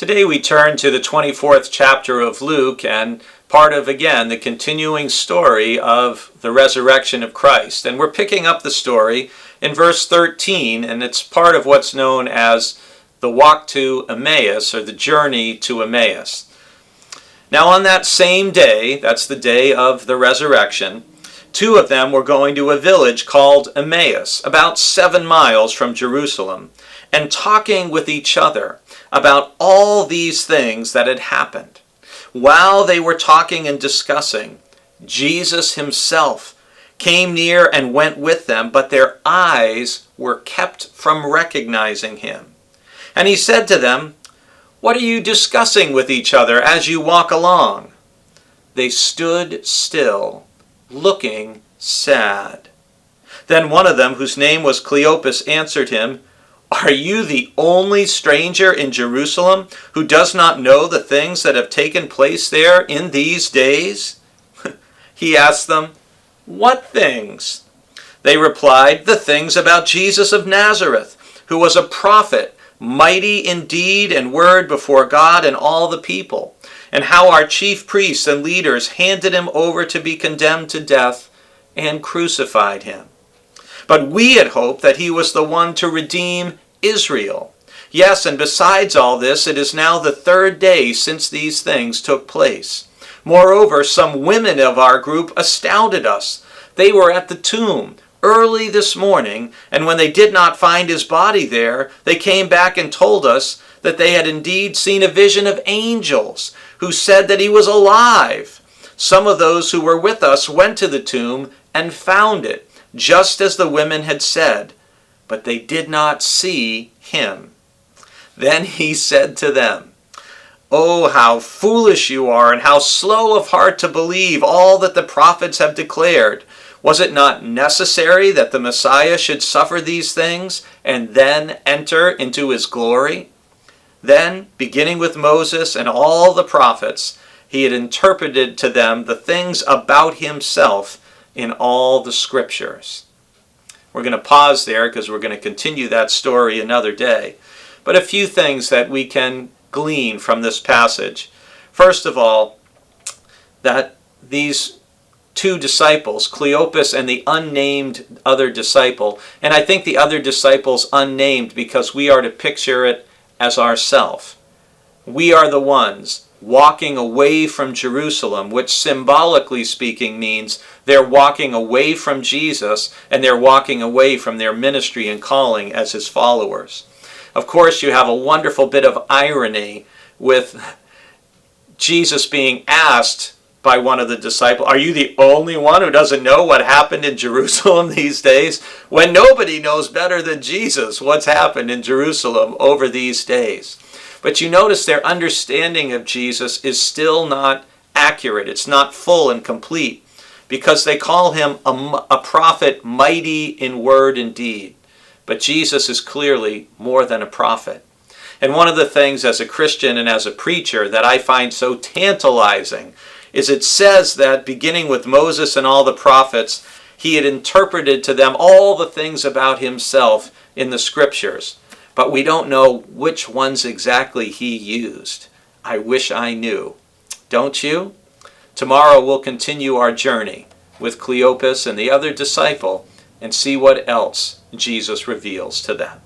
Today we turn to the 24th chapter of Luke and part of, again, the continuing story of the resurrection of Christ. And we're picking up the story in verse 13, and it's part of what's known as the walk to Emmaus, or the journey to Emmaus. Now on that same day, that's the day of the resurrection, two of them were going to a village called Emmaus, about 7 miles from Jerusalem, and talking with each other about all these things that had happened. While they were talking and discussing, Jesus himself came near and went with them, but their eyes were kept from recognizing him. And he said to them, "What are you discussing with each other as you walk along?" They stood still, looking sad. Then one of them, whose name was Cleopas, answered him, "Are you the only stranger in Jerusalem who does not know the things that have taken place there in these days?" He asked them, "What things?" They replied, "The things about Jesus of Nazareth, who was a prophet, mighty in deed and word before God and all the people, and how our chief priests and leaders handed him over to be condemned to death and crucified him. But we had hoped that he was the one to redeem Israel. Yes, and besides all this, it is now the 3rd day since these things took place. Moreover, some women of our group astounded us. They were at the tomb early this morning, and when they did not find his body there, they came back and told us that they had indeed seen a vision of angels who said that he was alive. Some of those who were with us went to the tomb and found it, just as the women had said, but they did not see him." Then he said to them, "Oh, how foolish you are, and how slow of heart to believe all that the prophets have declared. Was it not necessary that the Messiah should suffer these things and then enter into his glory?" Then, beginning with Moses and all the prophets, he had interpreted to them the things about himself in all the scriptures. We're going to pause there because we're going to continue that story another day. But a few things that we can glean from this passage. First of all, that these two disciples, Cleopas and the unnamed other disciple, and I think the other disciple's unnamed because we are to picture it as ourself. We are the ones walking away from Jerusalem, which symbolically speaking means they're walking away from Jesus and they're walking away from their ministry and calling as his followers. Of course, you have a wonderful bit of irony with Jesus being asked by one of the disciples, "Are you the only one who doesn't know what happened in Jerusalem these days?" When nobody knows better than Jesus what's happened in Jerusalem over these days. But you notice their understanding of Jesus is still not accurate. It's not full and complete because they call him a prophet mighty in word and deed. But Jesus is clearly more than a prophet. And one of the things as a Christian and as a preacher that I find so tantalizing is it says that beginning with Moses and all the prophets, he had interpreted to them all the things about himself in the scriptures. But we don't know which ones exactly he used. I wish I knew. Don't you? Tomorrow we'll continue our journey with Cleopas and the other disciple and see what else Jesus reveals to them.